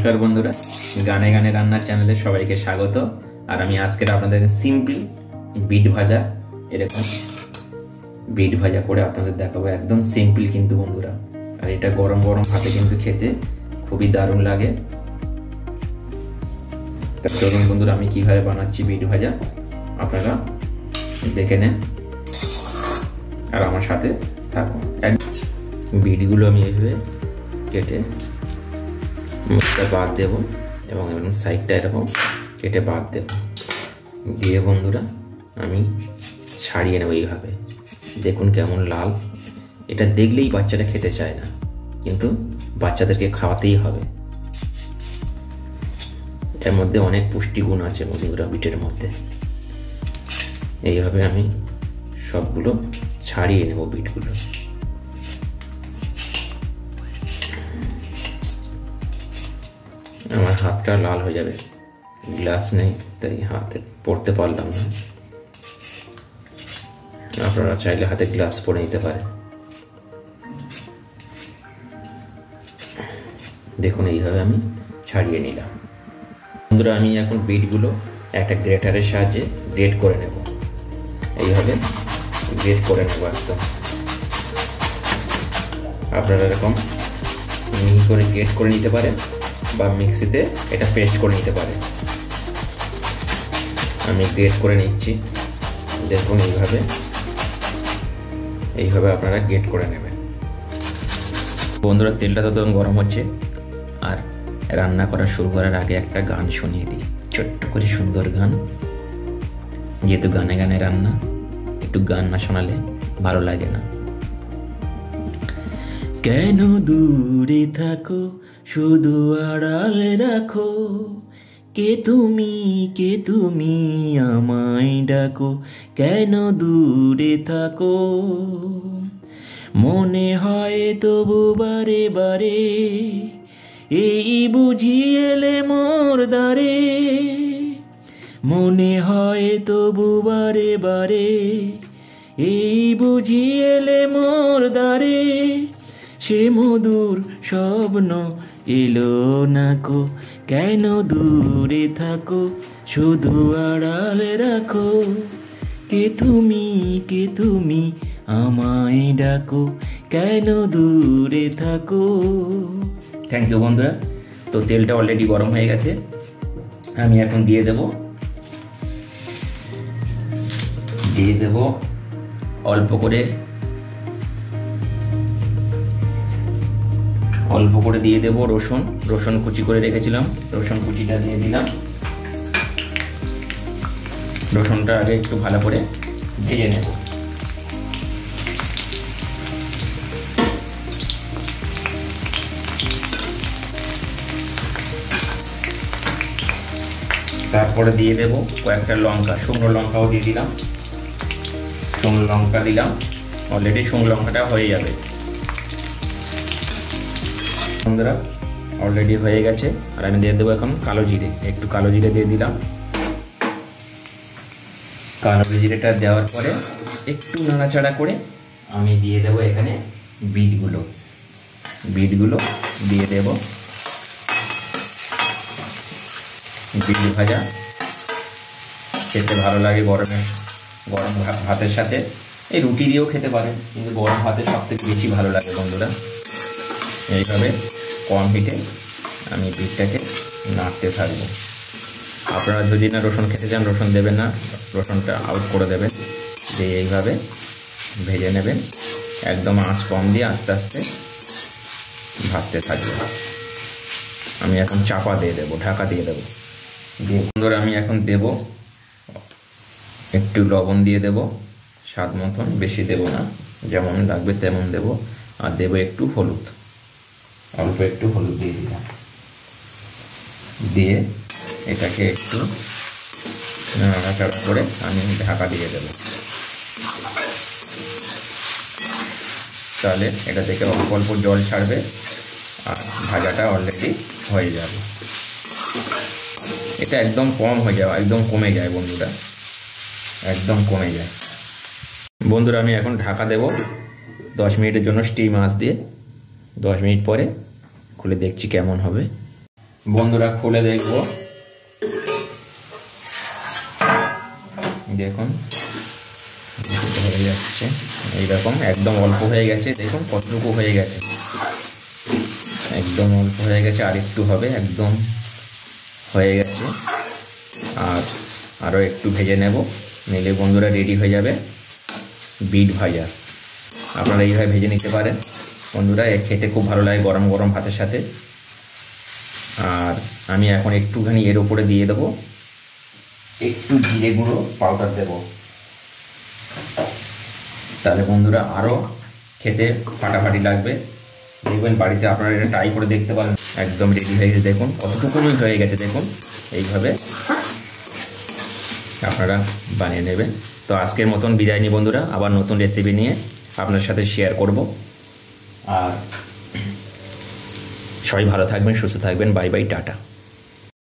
নমস্কার বন্ধুরা, গানে গানে রান্নার চ্যানেলে সবাইকে স্বাগত। আর আমি আজকের আপনাদের সিম্পল বিট ভাজা, এরকম বিট ভাজা করে আপনাদের দেখাবো। একদম সিম্পল কিন্তু বন্ধুরা, আর এটা গরম গরম ভাতে কিন্তু খেতে খুবই দারুণ লাগে। তা চলুন বন্ধুরা, আমি কিভাবে বানাচ্ছি বিট ভাজা আপনারা দেখে নেন আর আমার সাথে থাকুন। বিটগুলো আমি এইভাবে কেটে মুখটা বাদ দেব এবং এরকম সাইডটা এরকম কেটে বাদ দেব, দিয়ে বন্ধুরা আমি ছাড়িয়ে নেব এইভাবে। দেখুন কেমন লাল, এটা দেখলেই বাচ্চারা খেতে চায় না, কিন্তু বাচ্চাদেরকে খাওয়াতেই হবে। এর মধ্যে অনেক পুষ্টিগুণ আছে বন্ধুরা বিটের মধ্যে। এইভাবে আমি সবগুলো ছাড়িয়ে নেব বিটগুলো। আমার হাতটা লাল হয়ে যাবে, গ্লাভস নেই তাই হাতে পরতে পারলাম না। আপনারা চাইলে হাতে গ্লাভস পরে নিতে পারেন। দেখুন এইভাবে আমি ছাড়িয়ে নিলাম। বন্ধুরা আমি এখন বিটগুলো একটা গ্রেটারের সাহায্যে গ্রেট করে নেব। এইভাবে গ্রেট করে নেব একদম। আপনারা এরকম মিহি করে গ্রেট করে নিতে পারেন বা মিক্সিতে এটা পেস্ট করে নিতে পারে। আমি গ্রেট করে নিচ্ছি। দেখুন এইভাবে আপনারা গ্রেট করে নেবেন। বন্ধুরা তেলটা তো গরম হচ্ছে, আর রান্না করা শুরু করার আগে একটা গান শুনিয়ে দিই, ছোট্ট করে সুন্দর গান। যেহেতু গানে গানে রান্না, একটু গান না শোনালে ভালো লাগে না। কেন দূরে থাকো, শুধু আড়ালে রাখো, কে তুমি আমায় ডাকো, কেন দূরে থাকো, মনে হয় তবু বারে বারে, এই বুঝি এলে মোর দ্বারে, মনে হয় তবু বারে বারে, এই বুঝি এলে মোর দ্বারে, সে মধুর স্বপ্ন এলো না কো, কেন দূরে থাকো, শুধু আড়ালে রাখো, কে তুমি আমায় ডাকো, কেন দূরে থাকো। থ্যাংক ইউ বন্ধুরা। তো তেলটা অলরেডি গরম হয়ে গেছে, আমি এখন দিয়ে দেব অল্প করে দিয়ে দেব রসুন কুচি করে রেখেছিলাম, রসুন কুচিটা দিয়ে দিলাম। রসুনটা আগে একটু ভালো করে ভেজে নেব। তারপরে দিয়ে দেব কয়েকটা লঙ্কা, শুকনো লঙ্কাও দিয়ে দিলাম। শুকনো লঙ্কা দিলাম, অলরেডি শুকনো লঙ্কাটা হয়ে যাবে। বন্ধুরা অলরেডি হয়ে গেছে, আর আমি দিয়ে দেবো এখন কালো জিরে, একটু কালো জিরে দিয়ে দিলাম। কালো জিরেটা দেওয়ার পরে একটু নাড়াচাড়া করে আমি দিয়ে দেবো এখানে বিটগুলো দিয়ে দেব। বিট ভাজা খেতে ভালো লাগে গরম ভাতের সাথে, এই রুটি দিয়েও খেতে পারেন, কিন্তু গরম ভাতে সব থেকে বেশি ভালো লাগে বন্ধুরা। এইভাবে কম হিটে আমি বিটটাকে নাড়তে থাকবো। আপনারা যদি না রসুন খেতে চান রসুন দেবেন না, রসুনটা আউট করে দেবেন, দিয়ে এইভাবে ভেজে নেবেন। একদম আঁচ কম দিয়ে আস্তে আস্তে ভাজতে থাকবে। আমি এখন চাপা দিয়ে দেবো, ঢাকা দিয়ে দেবো। বন্ধুরা আমি এখন দেব একটু লবণ দিয়ে দেব স্বাদ মতন, বেশি দেব না, যেমন লাগবে তেমন দেব। আর দেব একটু হলুদ, অল্প একটু হলুদ দিয়ে দিলাম। দিয়ে এটাকে একটু নাড়াচাড়া করে আমি ঢাকা দিয়ে দেব। তাহলে এটা থেকে অল্প অল্প জল ছাড়বে আর ভাজাটা অলরেডি হয়ে যাবে। এটা একদম কম হয়ে যাবে, একদম কমে যায় বন্ধুরা, একদম কমে যায়। বন্ধুরা আমি এখন ঢাকা দেব 10 মিনিটের জন্য স্টিম আঁচ দিয়ে। 10 মিনিট পরে খুলে দেখছি কেমন হবে। বন্ধুরা খুলে দেখব, দেখুন হয়ে যাচ্ছে এইরকম, একদম অল্প হয়ে গেছে, দেখুন কতটুকু হয়ে গেছে, একদম অল্প হয়ে গেছে, আর একটু হবে, একদম হয়ে গেছে। আর আরও একটু ভেজে নেব, নিলে বন্ধুরা রেডি হয়ে যাবে বিট ভাজা। আপনারা এইভাবে ভেজে নিতে পারেন বন্ধুরা, এ খেতে খুব ভালো লাগে গরম গরম ভাতের সাথে। আর আমি এখন একটুখানি এর উপরে দিয়ে দেবো একটু জিরে গুঁড়ো পাউডার দেব, তাহলে বন্ধুরা আরও খেতে ফাটাফাটি লাগবে। দেখবেন বাড়িতে আপনারা এটা ট্রাই করে দেখতে পারেন। একদম রেডি হয়ে গেছে, দেখুন কতটুকুনি হয়ে গেছে, দেখুন এইভাবে আপনারা বানিয়ে নেবেন। তো আজকের মতন বিদায় নিই বন্ধুরা, আবার নতুন রেসিপি নিয়ে আপনার সাথে শেয়ার করব। আর সবাই ভালো থাকবেন, সুস্থ থাকবেন, বাই বাই, টাটা।